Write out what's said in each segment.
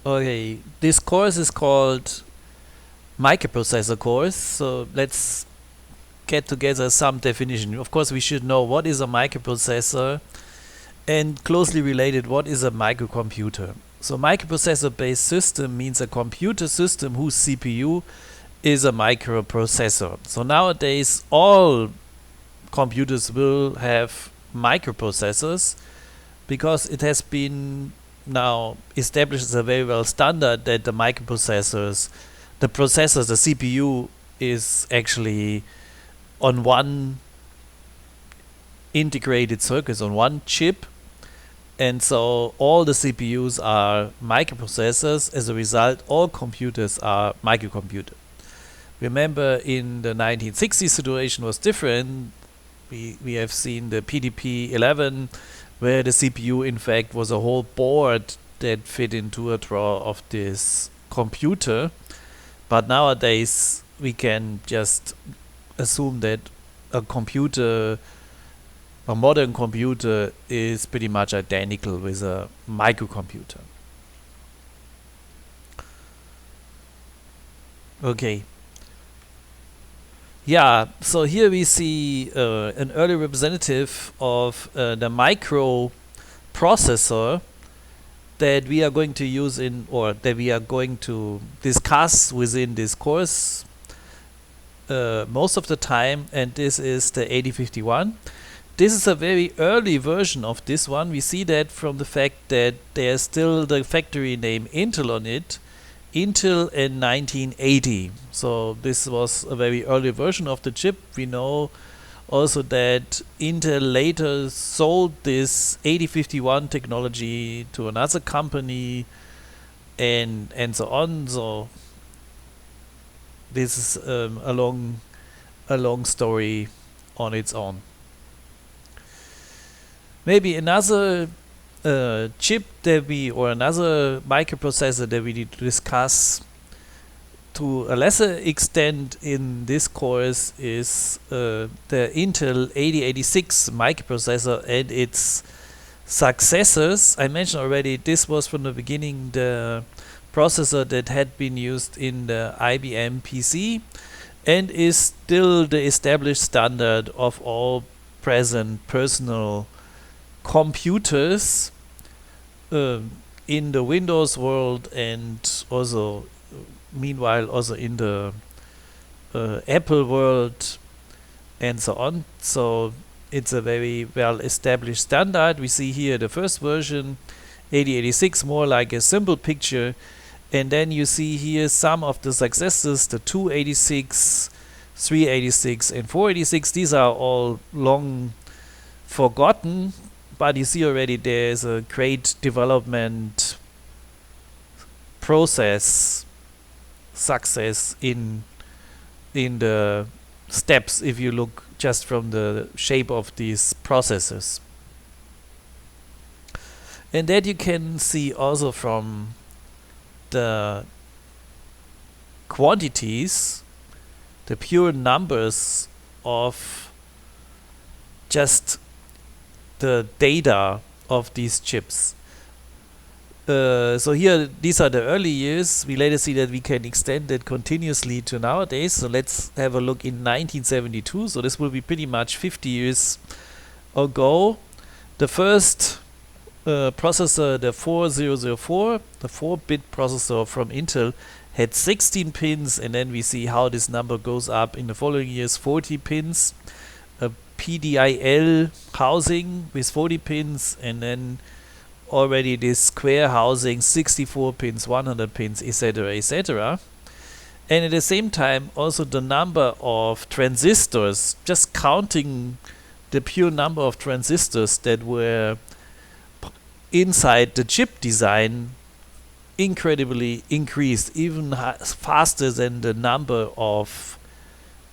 Okay, this course is called Microprocessor course, so let's get together some definition. Of course, we should know what is a microprocessor and closely related, what is a microcomputer. So microprocessor based system means a computer system whose CPU is a microprocessor. So nowadays all computers will have microprocessors because it has been now established as a very well standard that the microprocessors, the processors, the CPU is actually on one integrated circuit, on one chip, and so all the CPUs are microprocessors. As a result, all computers are microcomputers. Remember, in the 1960s situation was different. We have seen the PDP-11, where the CPU in fact was a whole board that fit into a drawer of this computer. But nowadays we can just assume that a computer, a modern computer, is pretty much identical with a microcomputer. Okay. Yeah, so here we see an early representative of the microprocessor that we are going to use in, or that we are going to discuss within this course most of the time, and this is the 8051. This is a very early version of this one. We see that from the fact that there's still the factory name Intel on it, Intel in 1980. So this was a very early version of the chip. We know also that Intel later sold this 8051 technology to another company and so on. So this is a long story on its own. Maybe another chip that we, or another microprocessor that we need to discuss to a lesser extent in this course is the Intel 8086 microprocessor and its successors. I mentioned already this was from the beginning the processor that had been used in the IBM PC and is still the established standard of all present personal computers in the Windows world, and also meanwhile also in the Apple world and so on. So it's a very well established standard. We see here the first version 8086, more like a simple picture, and then you see here some of the successors, the 286, 386 and 486. These are all long forgotten, but you see already there's a great development process success in the steps if you look just from the shape of these processors. And that you can see also from the quantities, the pure numbers of just the data of these chips. So here, these are the early years. We later see that we can extend it continuously to nowadays. So let's have a look in 1972. So this will be pretty much 50 years ago. The first processor, the 4004, the 4-bit processor from Intel, had 16 pins, and then we see how this number goes up in the following years, 40 pins. A PDIL housing with 40 pins, and then already this square housing, 64 pins, 100 pins, etc., etc. And at the same time also the number of transistors, just counting the pure number of transistors that were inside the chip design, incredibly increased, even faster than the number of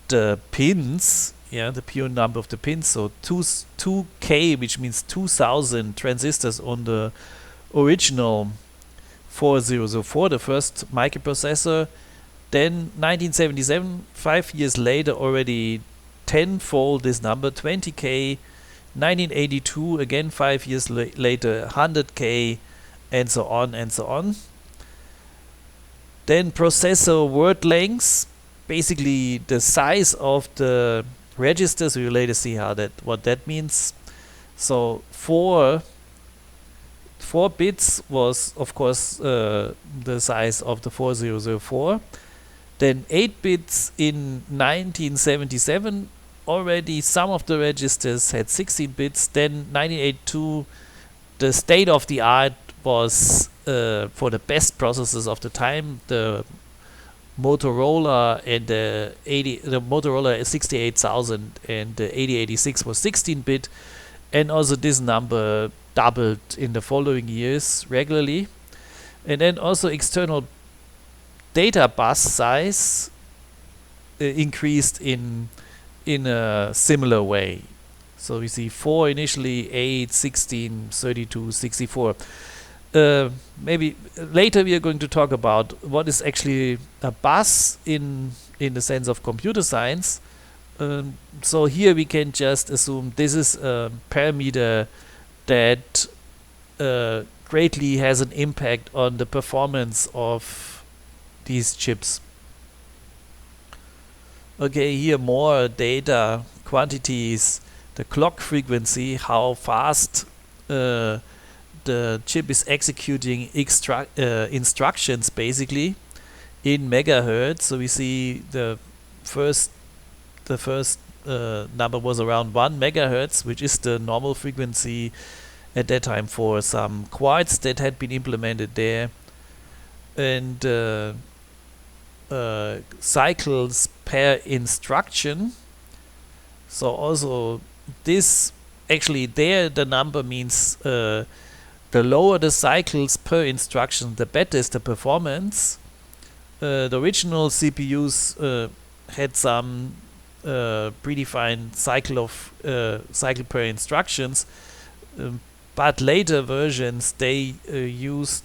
the pins. Yeah, the pure number of the pins. So 2K, which means 2000 transistors on the original 4004, the first microprocessor. Then 1977, 5 years later, already tenfold this number, 20K. 1982, again 5 years later, 100K, and so on and so on. Then processor word lengths, basically the size of the registers. We will later see what that means. So 4 bits was of course the size of the 4004. Then 8 bits in 1977, already some of the registers had 16 bits. Then 1982, the state of the art was for the best processors of the time, the Motorola and the Motorola 68000 and the 8086 was 16-bit, and also this number doubled in the following years regularly. And then also external data bus size increased in a similar way. So we see 4 initially, 8, 16, 32, 64. Maybe later we are going to talk about what is actually a bus in the sense of computer science. So here we can just assume this is a parameter that greatly has an impact on the performance of these chips. Okay, here more data, quantities, the clock frequency, how fast the chip is executing instructions basically in megahertz. So we see the first number was around 1 megahertz, which is the normal frequency at that time for some quartz that had been implemented there. And cycles per instruction. So also this actually there the number means the lower the cycles per instruction, the better is the performance. The original CPUs had some predefined cycle per instructions, but later versions they used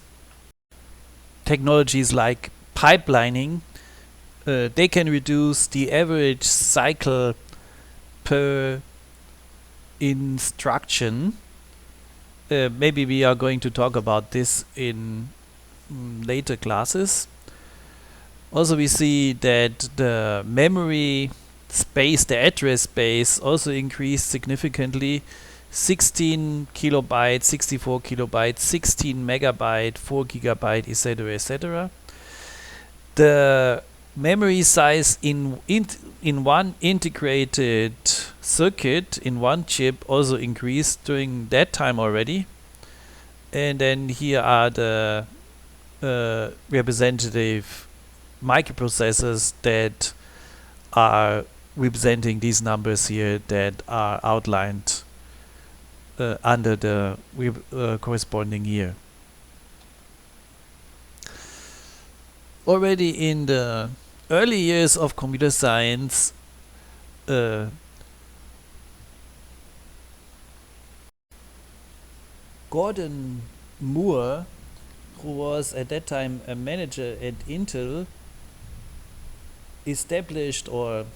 technologies like pipelining. They can reduce the average cycle per instruction. Maybe we are going to talk about this in later classes. Also we see that the memory space, the address space also increased significantly. 16 kilobytes, 64 kilobytes, 16 megabyte, 4 gigabyte, etc., etc. The memory size in one integrated circuit in one chip also increased during that time already. And then here are the representative microprocessors that are representing these numbers here that are outlined under the corresponding year. Already in the early years of computer science, Gordon Moore, who was at that time a manager at Intel, established or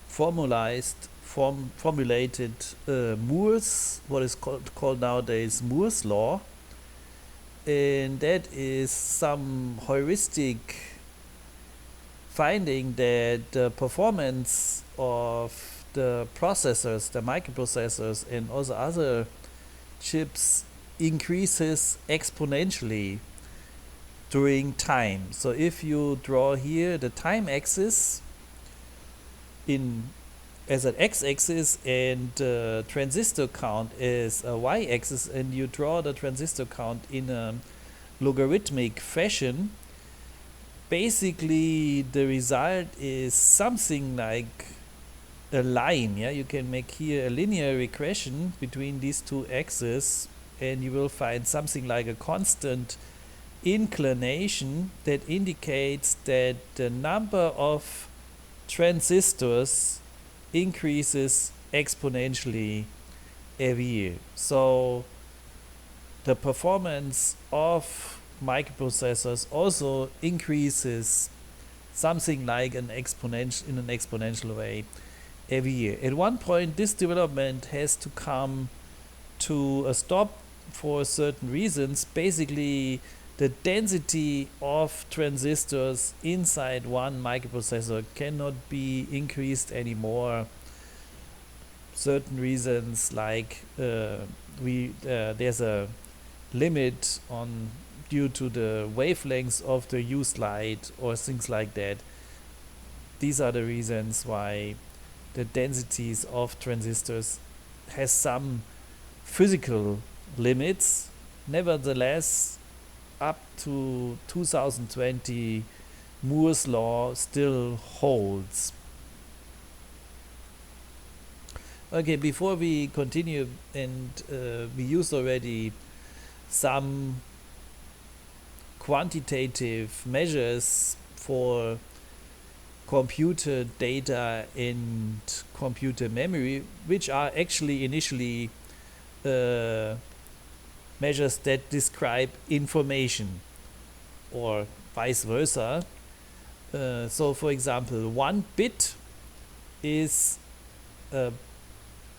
formulated Moore's, what is called nowadays Moore's law, and that is some heuristic finding that the performance of the processors, the microprocessors, and also other chips increases exponentially during time. So if you draw here the time axis as an x-axis and transistor count as a y-axis, and you draw the transistor count in a logarithmic fashion, basically the result is something like a line. Yeah, you can make here a linear regression between these two axes, and you will find something like a constant inclination that indicates that the number of transistors increases exponentially every year. So the performance of microprocessors also increases something like in an exponential way every year. At one point this development has to come to a stop for certain reasons. Basically the density of transistors inside one microprocessor cannot be increased anymore. Certain reasons, like there's a limit on due to the wavelengths of the used light or things like that. These are the reasons why the densities of transistors has some physical limits. Nevertheless, up to 2020, Moore's law still holds. Okay, before we continue, and we used already some quantitative measures for computer data and computer memory, which are actually initially measures that describe information, or vice versa. So for example, 1 bit is a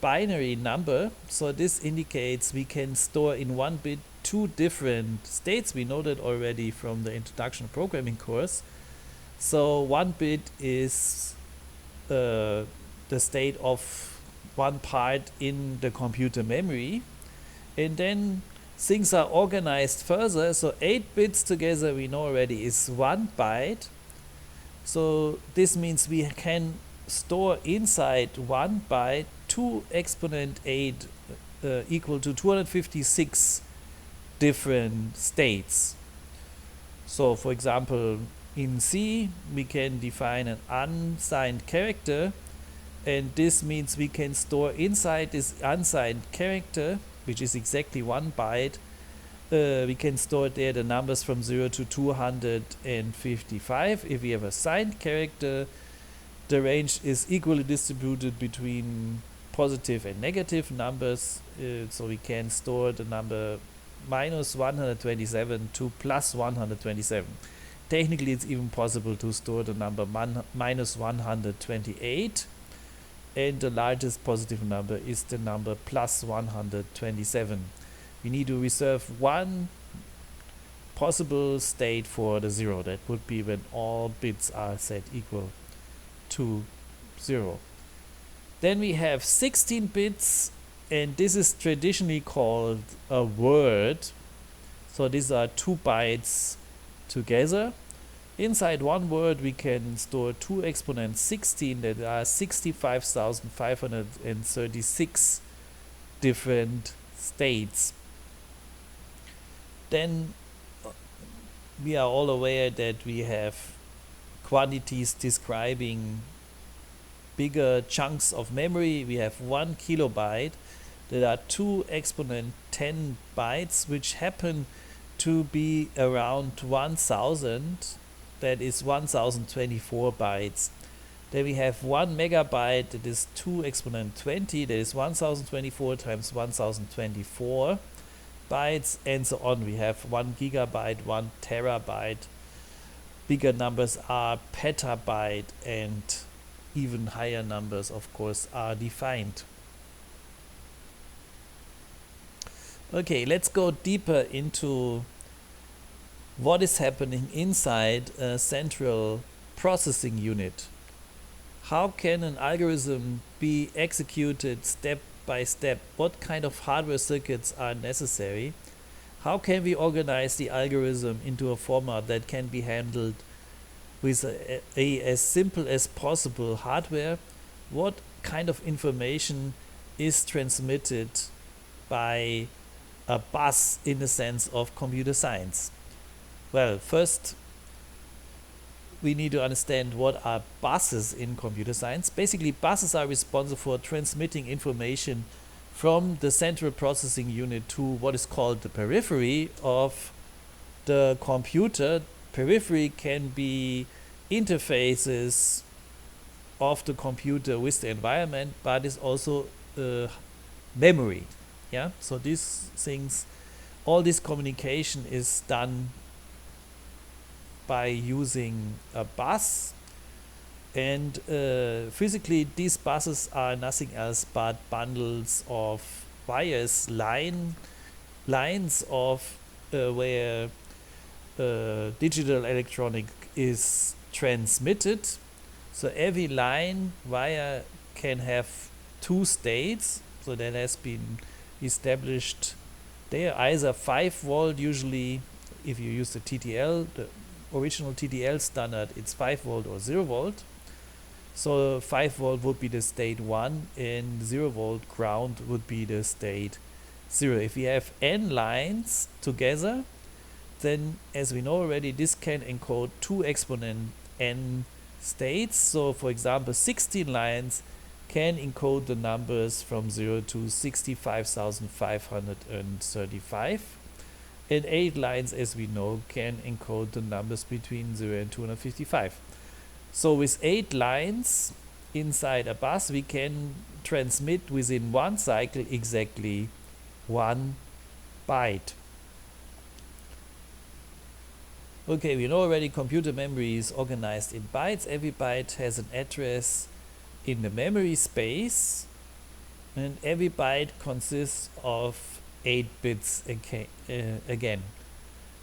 binary number, so this indicates we can store in 1 bit 2 different states. We know that already from the introduction programming course. So 1 bit is the state of one part in the computer memory, and then things are organized further. So 8 bits together we know already is 1 byte. So this means we can store inside 1 byte 2 exponent 8 equal to 256 different states. So for example, in C we can define an unsigned character, and this means we can store inside this unsigned character, which is exactly 1 byte, we can store there the numbers from 0 to 255. If we have a signed character, the range is equally distributed between positive and negative numbers, so we can store the number minus 127 to plus 127. Technically it's even possible to store the number minus 128, and the largest positive number is the number plus 127. We need to reserve one possible state for the 0. That would be when all bits are set equal to 0. Then we have 16 bits, and this is traditionally called a word. So these are 2 bytes together. Inside one word we can store 2 exponent 16, that are 65,536 different states. Then we are all aware that we have quantities describing bigger chunks of memory. We have 1 kilobyte. There are 2 exponent 10 bytes, which happen to be around 1000. That is 1024 bytes. Then we have 1 megabyte, that is 2 exponent 20, that is 1024 times 1024 bytes, and so on. We have 1 gigabyte, 1 terabyte. Bigger numbers are petabyte, and even higher numbers, of course, are defined. Okay, let's go deeper into what is happening inside a central processing unit. How can an algorithm be executed step by step? What kind of hardware circuits are necessary? How can we organize the algorithm into a format that can be handled with as simple as possible hardware? What kind of information is transmitted by a bus in the sense of computer science? Well, first we need to understand what are buses in computer science. Basically, buses are responsible for transmitting information from the central processing unit to what is called the periphery of the computer. Periphery can be interfaces of the computer with the environment, but is also memory. Yeah, so these things, all this communication is done by using a bus, and physically these buses are nothing else but bundles of wires, lines of where digital electronic is transmitted. So every line wire can have two states. So that has been established there. Either 5 volt, usually if you use the TTL, the original TTL standard, it's 5 volt or 0 volt. So 5 volt would be the state 1 and 0 volt ground would be the state 0. If we have n lines together, then as we know already, this can encode 2 exponent n states. So for example, 16 lines can encode the numbers from 0 to 65,535. And 8 lines, as we know, can encode the numbers between 0 and 255. So with 8 lines inside a bus, we can transmit within one cycle exactly 1 byte. Okay, we know already computer memory is organized in bytes. Every byte has an address in the memory space, and every byte consists of 8 bits again.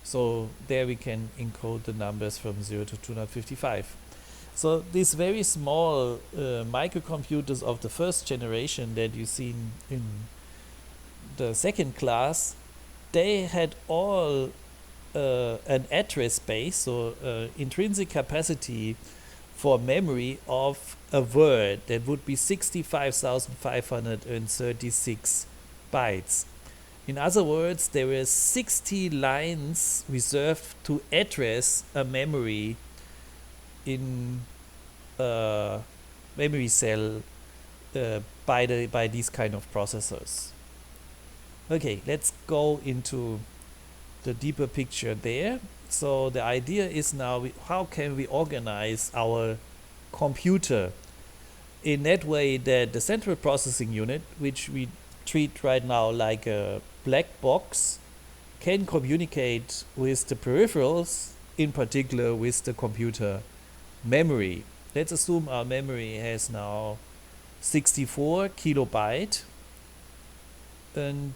So there we can encode the numbers from 0 to 255. So these very small microcomputers of the first generation that you see in the second class, they had all an address space, so intrinsic capacity for memory of a word that would be 65,536 bytes. In other words, there were 60 lines reserved to address a memory in a memory cell by these kind of processors. Okay, let's go into the deeper picture there. So the idea is now, how can we organize our computer in that way that the central processing unit, which we treat right now like a black box, can communicate with the peripherals, in particular with the computer memory. Let's assume our memory has now 64 kilobyte, and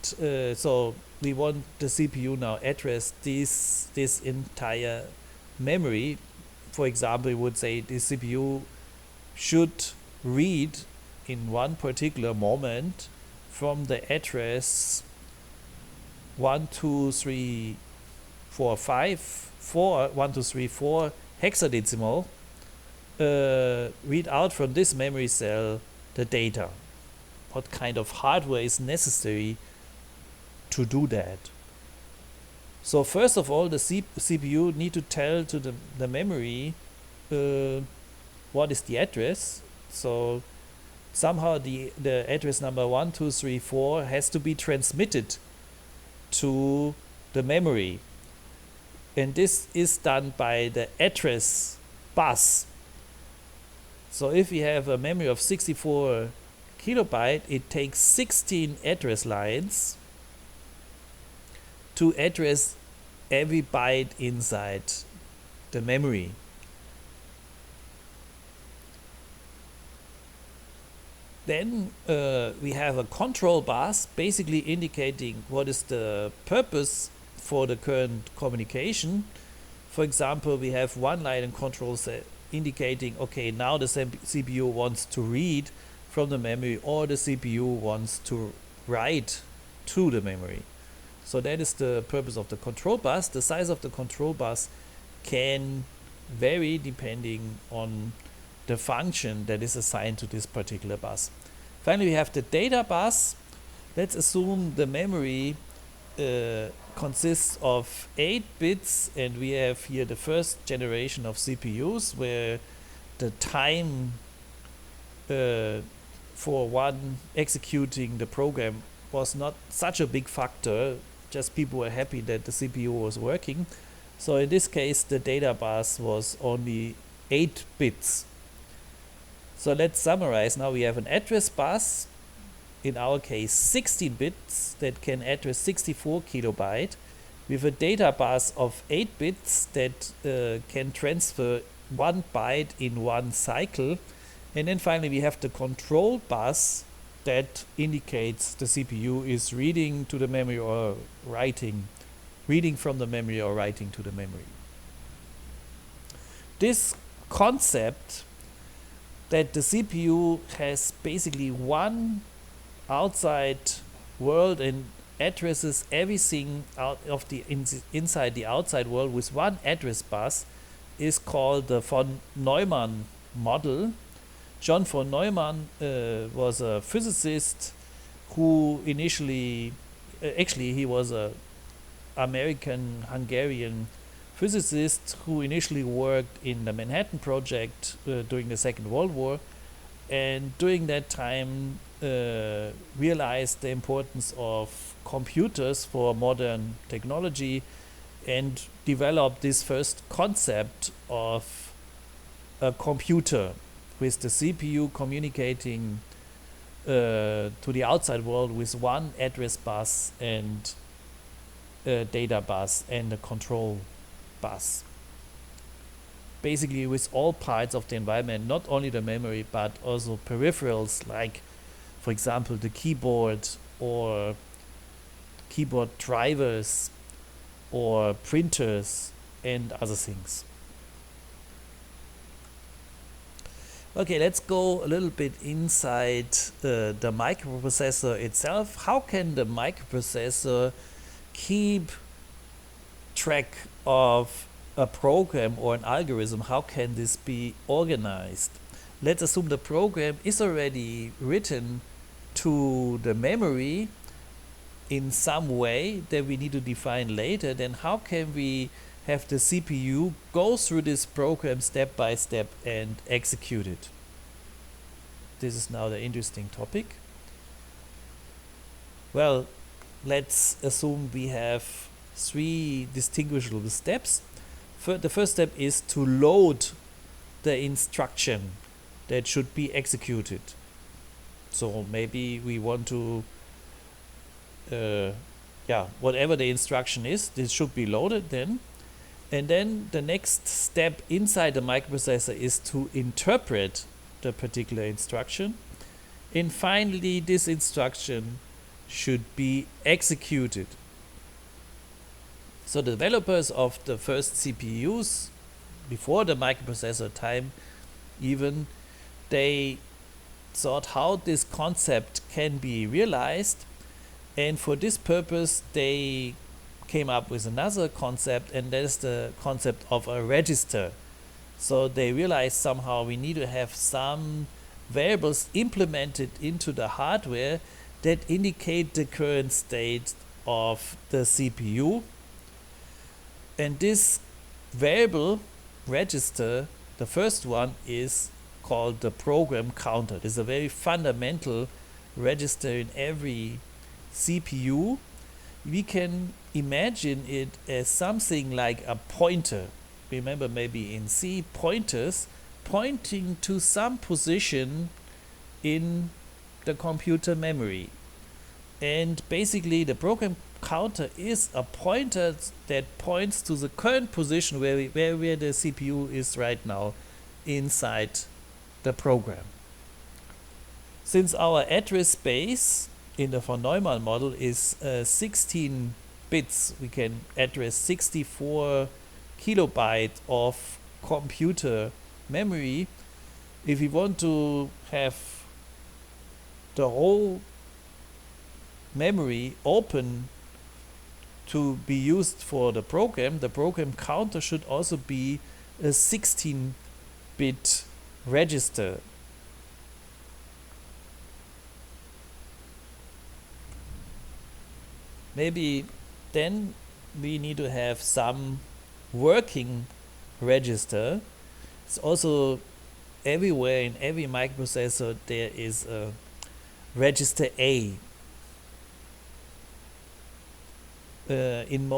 so we want the CPU now address this entire memory. For example, we would say the CPU should read in one particular moment from the address 1234 hexadecimal, read out from this memory cell the data. What kind of hardware is necessary to do that? So first of all, the CPU need to tell to the memory what is the address. So somehow the address number 1234 has to be transmitted to the memory, and this is done by the address bus. So if we have a memory of 64 kilobyte, it takes 16 address lines to address every byte inside the memory. Then we have a control bus, basically indicating what is the purpose for the current communication. For example, we have one line in control indicating, okay, now the CPU wants to read from the memory, or the CPU wants to write to the memory. So that is the purpose of the control bus. The size of the control bus can vary depending on the function that is assigned to this particular bus. Finally, we have the data bus. Let's assume the memory consists of 8 bits, and we have here the first generation of CPUs where the time for one executing the program was not such a big factor, just people were happy that the CPU was working. So in this case, the data bus was only 8 bits. So let's summarize. Now we have an address bus, in our case 16 bits, that can address 64 kilobyte, with a data bus of 8 bits that can transfer 1 byte in one cycle. And then finally we have the control bus that indicates the CPU is reading to the memory or writing reading from the memory or writing to the memory. This concept that the CPU has basically one outside world and addresses everything out of the inside the outside world with one address bus is called the von Neumann model. John von Neumann was a physicist who initially, actually he was a American-Hungarian physicist who initially worked in the Manhattan Project during the Second World War, and during that time realized the importance of computers for modern technology and developed this first concept of a computer with the CPU communicating to the outside world with one address bus and a data bus and a control bus. Basically with all parts of the environment, not only the memory but also peripherals like, for example, the keyboard or keyboard drivers or printers and other things. Okay, let's go a little bit inside the microprocessor itself. How can the microprocessor keep track of a program or an algorithm? How can this be organized? Let's assume the program is already written to the memory in some way that we need to define later. Then how can we have the CPU go through this program step by step and execute it? This is now the interesting topic. Well, let's assume we have 3 distinguishable steps. The first step is to load the instruction that should be executed. So maybe we want to whatever the instruction is, this should be loaded then. And then the next step inside the microprocessor is to interpret the particular instruction. And finally, this instruction should be executed. So the developers of the first CPUs, before the microprocessor time even, they thought how this concept can be realized. And for this purpose, they came up with another concept, and that is the concept of a register. So they realized somehow we need to have some variables implemented into the hardware that indicate the current state of the CPU. And this variable register, the first one, is called the program counter. This is a very fundamental register in every CPU. We can imagine it as something like a pointer. Remember, maybe in C, pointers pointing to some position in the computer memory. And basically the program counter is a pointer that points to the current position where the CPU is right now inside the program. Since our address space in the von Neumann model is 16 bits, we can address 64 kilobytes of computer memory. If we want to have the whole memory open to be used for the program counter should also be a 16-bit register. Maybe then we need to have some working register. It's also everywhere in every microprocessor there is a register A. In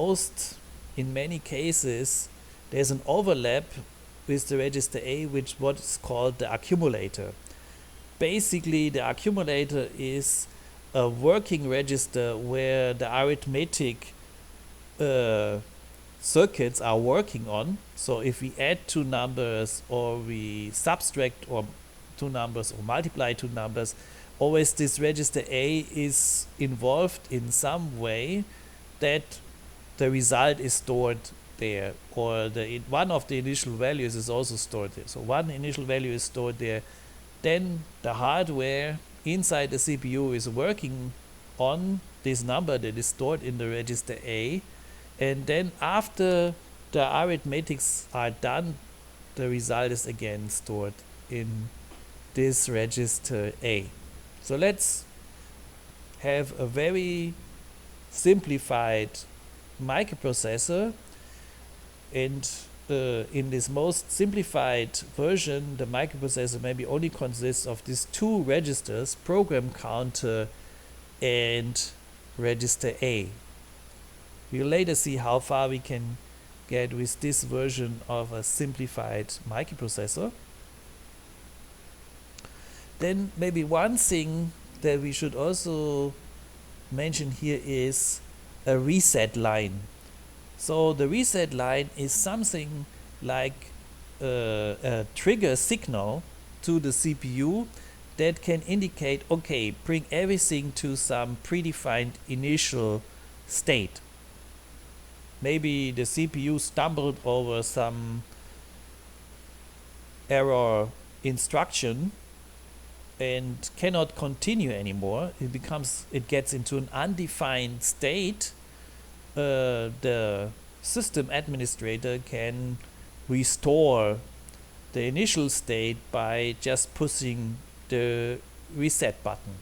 many cases there's an overlap with the register A, which what is called the accumulator. Basically the accumulator is a working register where the arithmetic circuits are working on. So if we add 2 numbers or we subtract or 2 numbers or multiply 2 numbers, always this register A is involved in some way that the result is stored there, or one of the initial values is also stored there. So one initial value is stored there. Then the hardware inside the CPU is working on this number that is stored in the register A, and then after the arithmetics are done, the result is again stored in this register A. So let's have a very simplified microprocessor, and in this most simplified version, the microprocessor maybe only consists of these two registers, program counter and register A. We'll later see how far we can get with this version of a simplified microprocessor. Then maybe one thing that we should also mention here is a reset line. So the reset line is something like a trigger signal to the CPU that can indicate, okay, bring everything to some predefined initial state. Maybe the CPU stumbled over some error instruction and cannot continue anymore. It gets into an undefined state. The system administrator can restore the initial state by just pushing the reset button.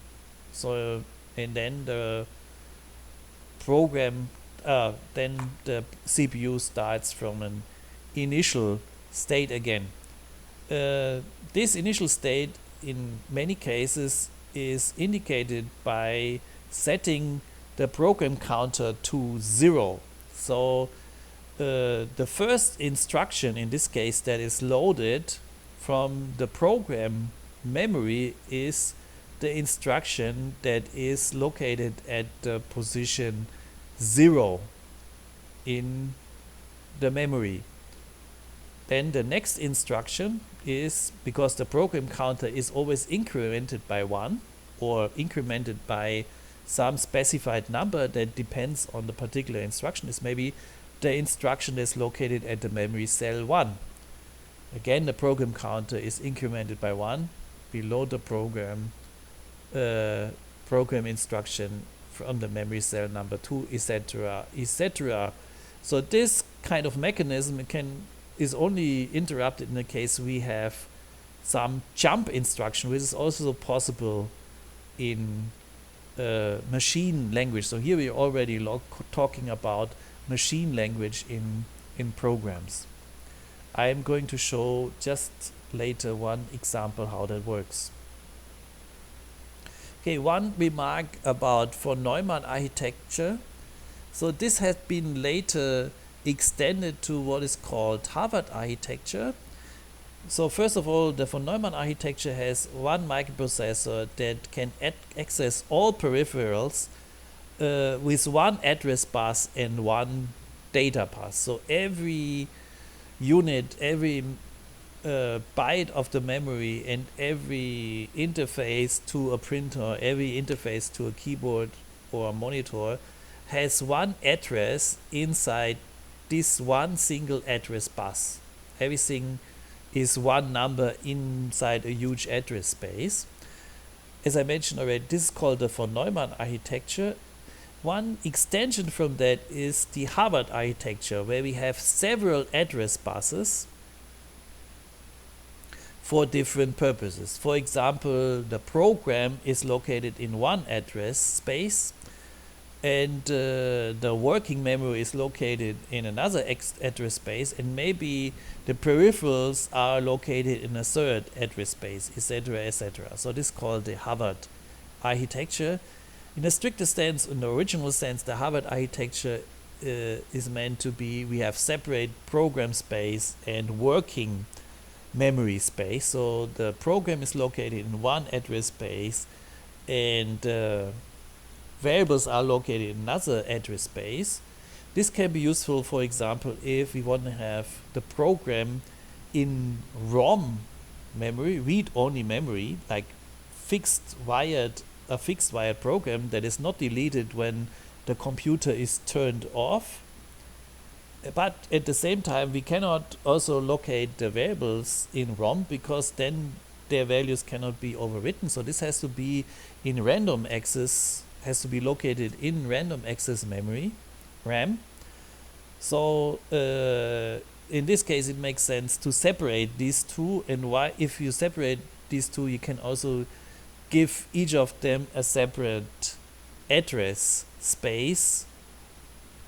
So, and then the program, then the CPU starts from an initial state again. This initial state in many cases is indicated by setting the program counter to 0. So the first instruction in this case that is loaded from the program memory is the instruction that is located at the position 0 in the memory. Then the next instruction is, because the program counter is always incremented by 1 or incremented by some specified number that depends on the particular instruction, is maybe the instruction that's located at the memory cell 1. Again, the program counter is incremented by 1 below the program instruction from the memory cell number 2, etc., etc. So this kind of mechanism is only interrupted in the case we have some jump instruction, which is also possible in machine language. So here we are already talking about machine language in programs. I am going to show just later one example how that works. Okay, one remark about von Neumann architecture. So this has been later extended to what is called Harvard architecture. So first of all, the von Neumann architecture has one microprocessor that can access all peripherals with one address bus and one data bus. So every unit, every byte of the memory, and every interface to a printer, every interface to a keyboard or a monitor has one address inside this one single address bus. Everything is one number inside a huge address space. As I mentioned already, this is called the von Neumann architecture. One extension from that is the Harvard architecture, where we have several address buses for different purposes. For example, the program is located in one address space, and the working memory is located in another address space, and maybe the peripherals are located in a third address space, etc., etc. So this is called the Harvard architecture. In a stricter sense, in the original sense, the Harvard architecture is meant to be, we have separate program space and working memory space. So the program is located in one address space, and variables are located in another address space. This can be useful, for example, if we want to have the program in ROM memory, read-only memory, like a fixed wired program that is not deleted when the computer is turned off. But at the same time, we cannot also locate the variables in ROM, because then their values cannot be overwritten. So this has to be in random access, has to be located in random access memory, RAM. So in this case, it makes sense to separate these two. And why? If you separate these two, you can also give each of them a separate address space.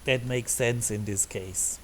That makes sense in this case.